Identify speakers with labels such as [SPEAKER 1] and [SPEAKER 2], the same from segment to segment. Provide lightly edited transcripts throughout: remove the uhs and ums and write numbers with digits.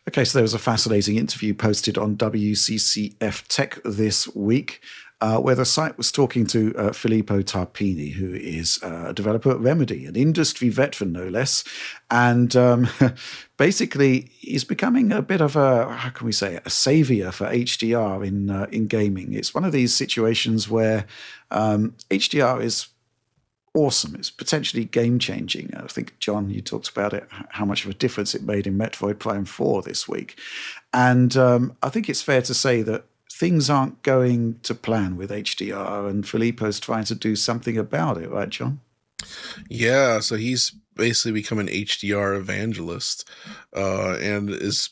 [SPEAKER 1] Okay, so there was a fascinating interview posted on WCCF Tech this week, where the site was talking to Filippo Tarpini, who is a developer at Remedy, an industry veteran, no less. And basically, he's becoming a bit of a, how can we say it, a savior for HDR in gaming. It's one of these situations where HDR is awesome. It's potentially game changing. I think, John, you talked about it, how much of a difference it made in Metroid Prime 4 this week. And I think it's fair to say that things aren't going to plan with HDR, and Filippo's trying to do something about it, right, John?
[SPEAKER 2] Yeah, so he's basically become an HDR evangelist, and is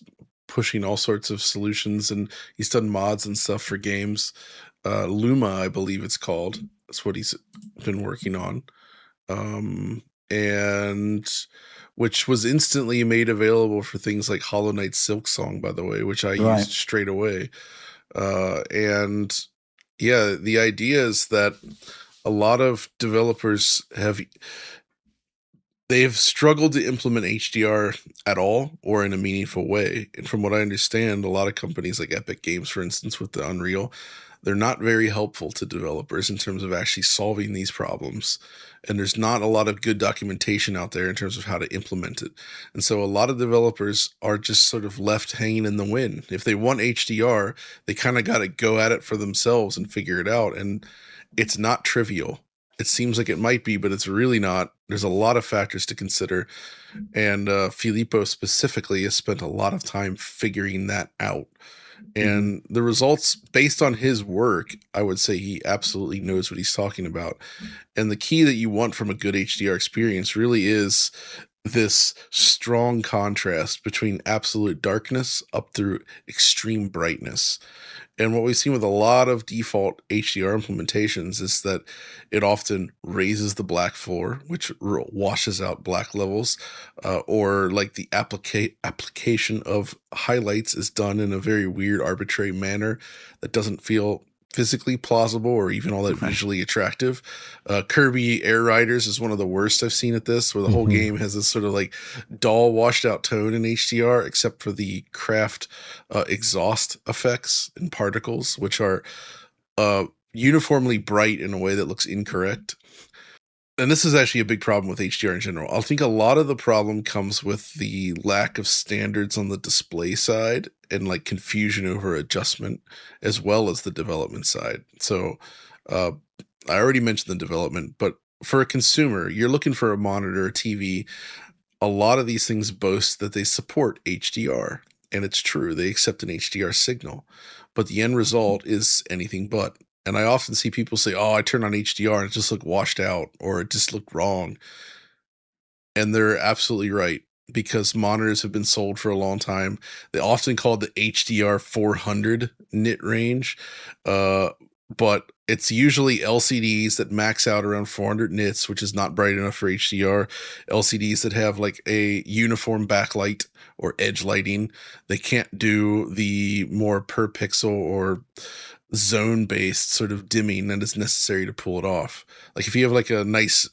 [SPEAKER 2] pushing all sorts of solutions, and he's done mods and stuff for games. Luma, I believe it's called. That's what he's been working on. And which was instantly made available for things like Hollow Knight Silksong, by the way, which I
[SPEAKER 1] Right.
[SPEAKER 2] used straight away. And yeah, the idea is that a lot of developers they've struggled to implement HDR at all or in a meaningful way. And from what I understand, a lot of companies like Epic Games, for instance, with the Unreal, they're not very helpful to developers in terms of actually solving these problems. And there's not a lot of good documentation out there in terms of how to implement it. And so a lot of developers are just sort of left hanging in the wind. If they want HDR, they kind of got to go at it for themselves and figure it out. And it's not trivial. It seems like it might be, but it's really not. There's a lot of factors to consider. And Filippo specifically has spent a lot of time figuring that out. And the results, based on his work, I would say he absolutely knows what he's talking about. And the key that you want from a good HDR experience really is this strong contrast between absolute darkness up through extreme brightness. And what we've seen with a lot of default HDR implementations is that it often raises the black floor, which washes out black levels, or like the application of highlights is done in a very weird, arbitrary manner that doesn't feel physically plausible or even all that visually attractive. Kirby Air Riders is one of the worst I've seen at this, where the whole game has this sort of like dull, washed out tone in HDR, except for the craft exhaust effects and particles, which are uniformly bright in a way that looks incorrect. And this is actually a big problem with HDR in general. I think a lot of the problem comes with the lack of standards on the display side and like confusion over adjustment, as well as the development side. So I already mentioned the development, but for a consumer, you're looking for a monitor, a TV. A lot of these things boast that they support HDR, and it's true. They accept an HDR signal, but the end result is anything but. And I often see people say, "Oh, I turned on HDR and it just looked washed out, or it just looked wrong." And they're absolutely right, because monitors have been sold for a long time. They often call it the HDR 400 nit range, but it's usually LCDs that max out around 400 nits, which is not bright enough for HDR. LCDs that have like a uniform backlight or edge lighting. They can't do the more per pixel or zone based sort of dimming that is necessary to pull it off. Like if you have like a nice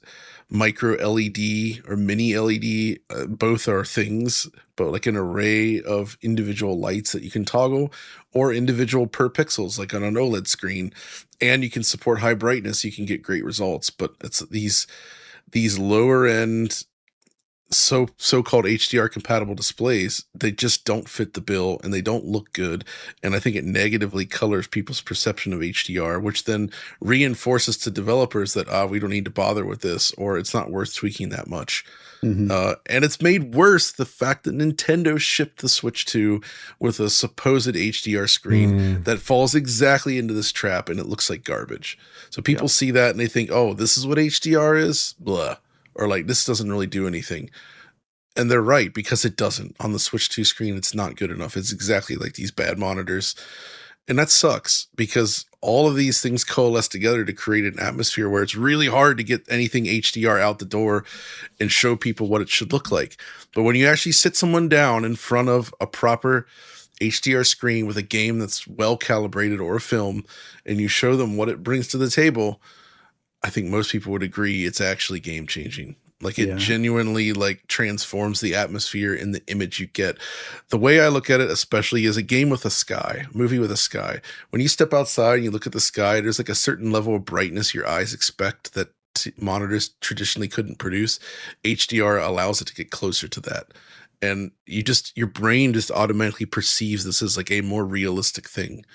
[SPEAKER 2] micro LED or mini LED, both are things, but like an array of individual lights that you can toggle, or individual per pixels like on an OLED screen, and you can support high brightness, you can get great results. But it's these lower end so-called HDR compatible displays, they just don't fit the bill and they don't look good. And I think it negatively colors people's perception of HDR, which then reinforces to developers that we don't need to bother with this, or it's not worth tweaking that much. And it's made worse the fact that Nintendo shipped the Switch 2 with a supposed HDR screen that falls exactly into this trap, and it looks like garbage. So people see that and they think, "Oh, this is what HDR is?" Blah. Or like, this doesn't really do anything. And they're right, because it doesn't. On the Switch 2 screen, it's not good enough. It's exactly like these bad monitors. And that sucks, because all of these things coalesce together to create an atmosphere where it's really hard to get anything HDR out the door and show people what it should look like. But when you actually sit someone down in front of a proper HDR screen with a game that's well calibrated or a film, and you show them what it brings to the table, I think most people would agree it's actually game changing. Like it genuinely like transforms the atmosphere in the image you get. The way I look at it, especially, is a game with a sky, movie with a sky. When you step outside and you look at the sky, there's like a certain level of brightness your eyes expect that monitors traditionally couldn't produce. HDR allows it to get closer to that. And your brain just automatically perceives this as like a more realistic thing,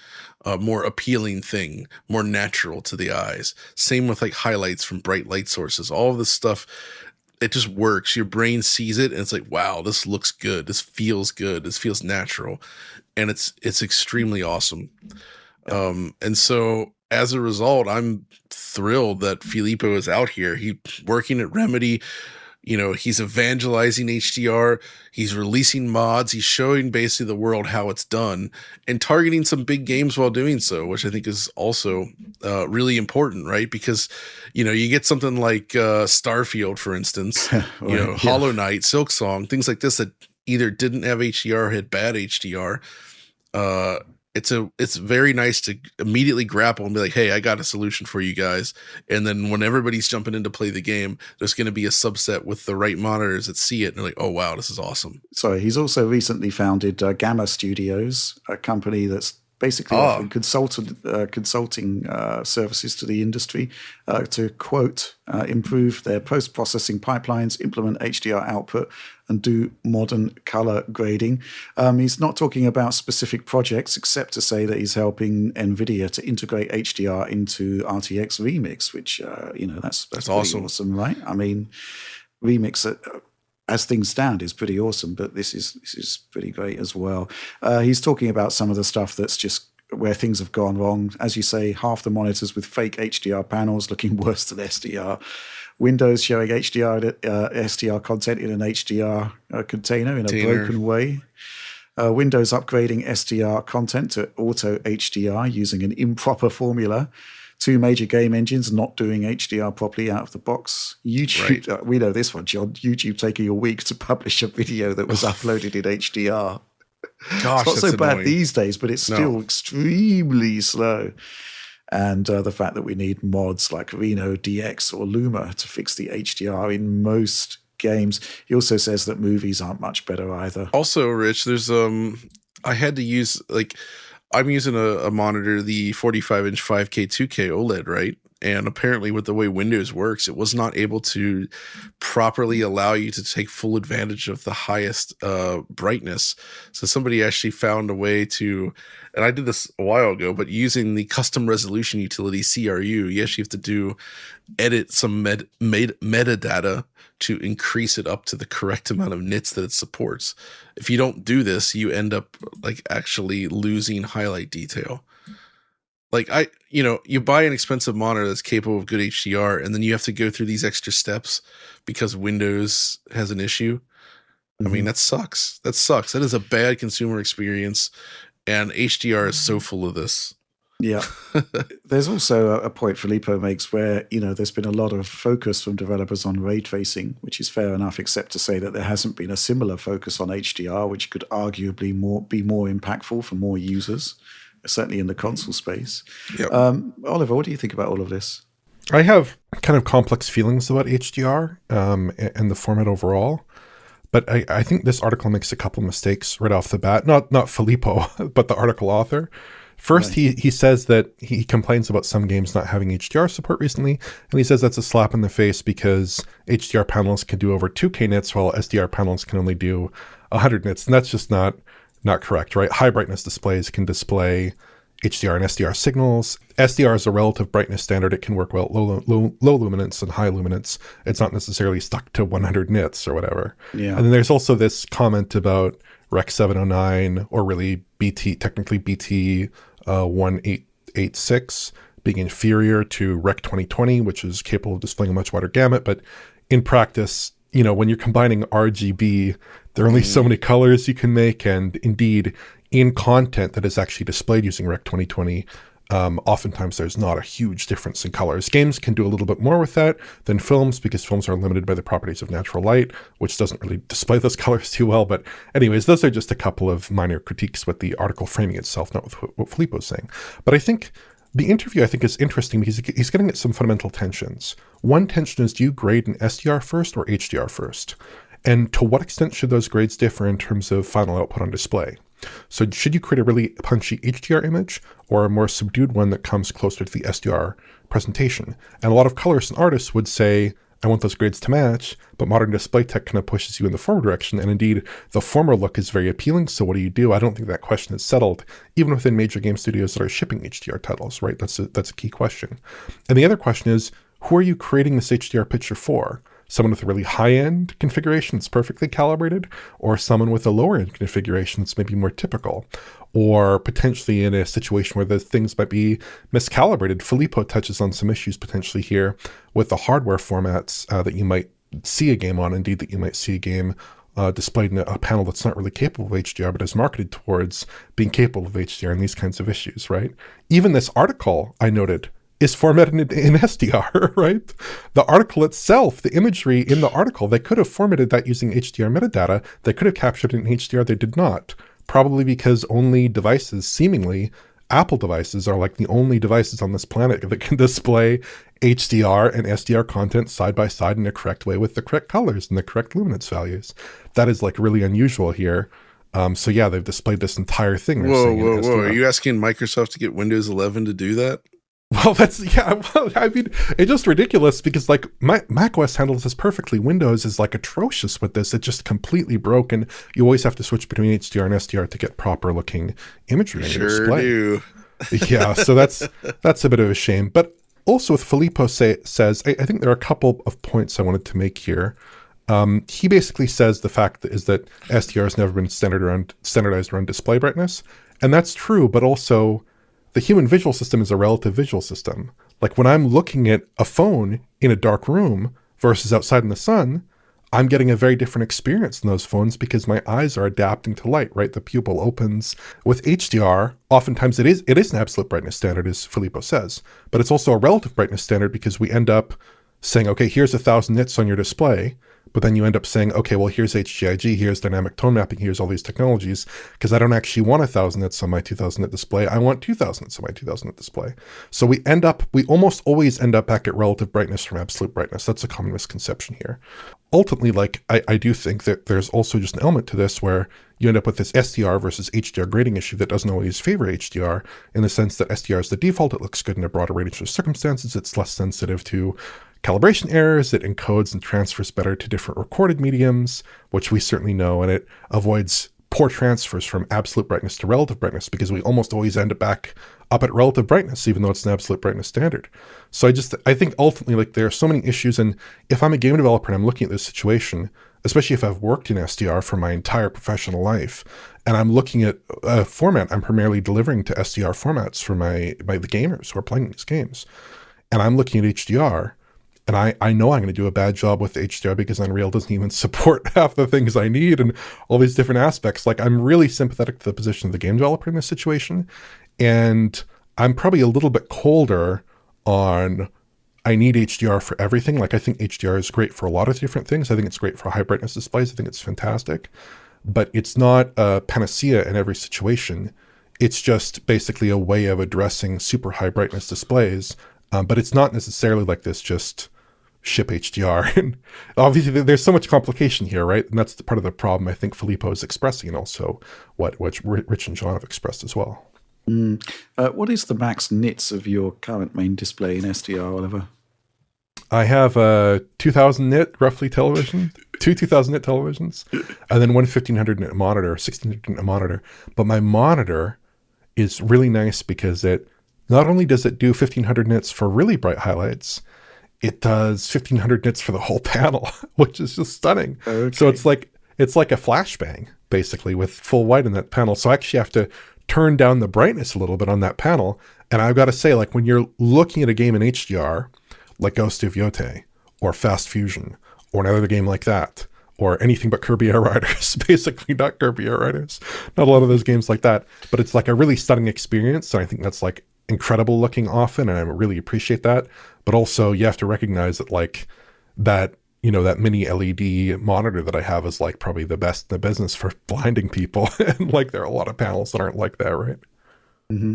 [SPEAKER 2] a more appealing thing, more natural to the eyes. Same with like highlights from bright light sources. All of this stuff, it just works. Your brain sees it and it's like, wow, this looks good. This feels good. This feels natural. And it's extremely awesome. And so as a result, I'm thrilled that Filippo is out here. He's working at Remedy. You know, he's evangelizing HDR. He's releasing mods. He's showing basically the world how it's done and targeting some big games while doing so, which I think is also really important, right? Because, you know, you get something like Starfield, for instance, right, you know, Hollow Knight, Silksong, things like this that either didn't have HDR or had bad HDR. It's very nice to immediately grapple and be like, hey, I got a solution for you guys. And then when everybody's jumping in to play the game, there's going to be a subset with the right monitors that see it. And they're like, oh, wow, this is awesome.
[SPEAKER 1] So he's also recently founded Gamma Studios, a company that's basically offering consulting services to the industry to, quote, improve their post-processing pipelines, implement HDR output, and do modern color grading. He's not talking about specific projects, except to say that he's helping NVIDIA to integrate HDR into RTX Remix, which, you know, that's awesome, right? I mean, Remix, as things stand, is pretty awesome, but this is pretty great as well. He's talking about some of the stuff that's just where things have gone wrong. As you say, half the monitors with fake HDR panels looking worse than SDR. Windows showing HDR SDR content in an HDR container in a broken way. Windows upgrading SDR content to auto HDR using an improper formula. 2 major game engines not doing HDR properly out of the box. YouTube, right. We know this one, John. YouTube taking a week to publish a video that was uploaded in HDR.
[SPEAKER 2] Gosh,
[SPEAKER 1] it's not so bad
[SPEAKER 2] annoying.
[SPEAKER 1] These days, but it's still extremely slow. And the fact that we need mods like Reno DX or Luma to fix the HDR in most games. He also says that movies aren't much better either.
[SPEAKER 2] Also, Rich, there's I had to use I'm using a monitor, the 45-inch 5K 2K OLED, right? And apparently with the way Windows works, it was not able to properly allow you to take full advantage of the highest brightness. So somebody actually found a way to, and I did this a while ago, but using the custom resolution utility CRU, you actually have to edit some metadata to increase it up to the correct amount of nits that it supports. If you don't do this, you end up like actually losing highlight detail. Like you buy an expensive monitor that's capable of good HDR, and then you have to go through these extra steps because Windows has an issue. Mm-hmm. I mean, that sucks. That is a bad consumer experience, and HDR is so full of this.
[SPEAKER 1] Yeah. There's also a point Filippo makes where, you know, there's been a lot of focus from developers on ray tracing, which is fair enough, except to say that there hasn't been a similar focus on HDR, which could arguably be more impactful for more users, certainly in the console space. Yep. Oliver, what do you think about all of this?
[SPEAKER 3] I have kind of complex feelings about HDR and the format overall. But I think this article makes a couple mistakes right off the bat. Not Filippo, but the article author. First, right. he says that he complains about some games not having HDR support recently, and he says that's a slap in the face because HDR panels can do over 2K nits while SDR panels can only do 100 nits, and that's just not correct, right? High brightness displays can display HDR and SDR signals. SDR is a relative brightness standard. It can work well at low luminance and high luminance. It's not necessarily stuck to 100 nits or whatever. Yeah. And then there's also this comment about Rec 709, or really technically BT 1886 being inferior to Rec 2020, which is capable of displaying a much wider gamut. But in practice, you know, when you're combining RGB, there are only so many colors you can make. And indeed, in content that is actually displayed using Rec 2020, oftentimes there's not a huge difference in colors. Games can do a little bit more with that than films because films are limited by the properties of natural light, which doesn't really display those colors too well. But anyways, those are just a couple of minor critiques with the article framing itself, not with what Filippo's saying. But I think the interview, I think, is interesting because he's getting at some fundamental tensions. One tension is, do you grade in SDR first or HDR first? And to what extent should those grades differ in terms of final output on display? So should you create a really punchy HDR image or a more subdued one that comes closer to the SDR presentation? And a lot of colorists and artists would say, I want those grades to match, but modern display tech kind of pushes you in the former direction. And indeed, the former look is very appealing. So what do? I don't think that question is settled, even within major game studios that are shipping HDR titles, right? That's a key question. And the other question is, who are you creating this HDR picture for? Someone with a really high-end configuration that's perfectly calibrated, or someone with a lower-end configuration that's maybe more typical, or potentially in a situation where the things might be miscalibrated. Filippo touches on some issues potentially here with the hardware formats that you might see a game on, indeed that you might see a game displayed in a panel that's not really capable of HDR, but is marketed towards being capable of HDR and these kinds of issues, right? Even this article, I noted, is formatted in SDR, right? The article itself, the imagery in the article, they could have formatted that using HDR metadata. They could have captured it in HDR. They did not. Probably because only devices, seemingly Apple devices, are like the only devices on this planet that can display HDR and SDR content side by side in a correct way with the correct colors and the correct luminance values. That is like really unusual here. So yeah, they've displayed this entire thing.
[SPEAKER 2] Whoa. Are you asking Microsoft to get Windows 11 to do that?
[SPEAKER 3] Well, I mean, it's just ridiculous because like macOS handles this perfectly. Windows is like atrocious with this. It's just completely broken. You always have to switch between HDR and SDR to get proper looking imagery on your display.
[SPEAKER 2] Do.
[SPEAKER 3] Yeah, so that's a bit of a shame. But also with Filippo says, I think there are a couple of points I wanted to make here. He basically says the fact is that SDR has never been standardized around display brightness. And that's true, but also the human visual system is a relative visual system. Like when I'm looking at a phone in a dark room versus outside in the sun, I'm getting a very different experience in those phones because my eyes are adapting to light, right? The pupil opens. With HDR, oftentimes it is an absolute brightness standard, as Filippo says, but it's also a relative brightness standard because we end up saying, okay, here's 1,000 nits on your display. But then you end up saying, okay, well, here's HGIG, here's dynamic tone mapping, here's all these technologies, because I don't actually want 1,000 nits on my 2,000 nit display. I want 2,000 nits on my 2,000 nit display. So we almost always end up back at relative brightness from absolute brightness. That's a common misconception here. Ultimately, like, I do think that there's also just an element to this where you end up with this SDR versus HDR grading issue that doesn't always favor HDR in the sense that SDR is the default. It looks good in a broader range of circumstances. It's less sensitive to calibration errors, it encodes and transfers better to different recorded mediums, which we certainly know, and it avoids poor transfers from absolute brightness to relative brightness because we almost always end up back up at relative brightness, even though it's an absolute brightness standard. So I think ultimately, like, there are so many issues, and if I'm a game developer and I'm looking at this situation, especially if I've worked in SDR for my entire professional life, and I'm looking at a format, I'm primarily delivering to SDR formats for the gamers who are playing these games, and I'm looking at HDR, and I know I'm going to do a bad job with HDR because Unreal doesn't even support half the things I need and all these different aspects. Like, I'm really sympathetic to the position of the game developer in this situation. And I'm probably a little bit colder on I need HDR for everything. Like, I think HDR is great for a lot of different things. I think it's great for high brightness displays. I think it's fantastic. But it's not a panacea in every situation. It's just basically a way of addressing super high brightness displays. But it's not necessarily like this just ship HDR. And obviously there's so much complication here, right? And that's part of the problem I think Filippo is expressing, and also what Rich and John have expressed as well.
[SPEAKER 1] What is the max nits of your current main display in SDR, Oliver?
[SPEAKER 3] I have a 2,000 nit roughly television, two 2,000 nit televisions, and then one 1,500 nit monitor, 1,600 nit monitor. But my monitor is really nice because it not only does it do 1,500 nits for really bright highlights, it does 1,500 nits for the whole panel, which is just stunning. Okay. So it's like a flashbang, basically, with full white in that panel. So I actually have to turn down the brightness a little bit on that panel. And I've got to say, like, when you're looking at a game in HDR, like Ghost of Yotei, or Fast Fusion, or another game like that, or anything but Kirby Air Riders, basically not Kirby Air Riders, not a lot of those games like that, but it's like a really stunning experience. So I think that's like incredible looking often, and I really appreciate that. But also you have to recognize that, like, that, you know, that mini LED monitor that I have is like probably the best in the business for blinding people. And like, there are a lot of panels that aren't like that, right?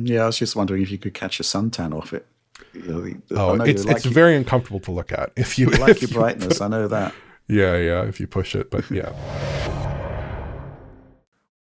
[SPEAKER 1] Yeah, I was just wondering if you could catch a suntan off it.
[SPEAKER 3] It's very uncomfortable to look at if you
[SPEAKER 1] like your brightness. I know that.
[SPEAKER 3] Yeah, if you push it, but yeah.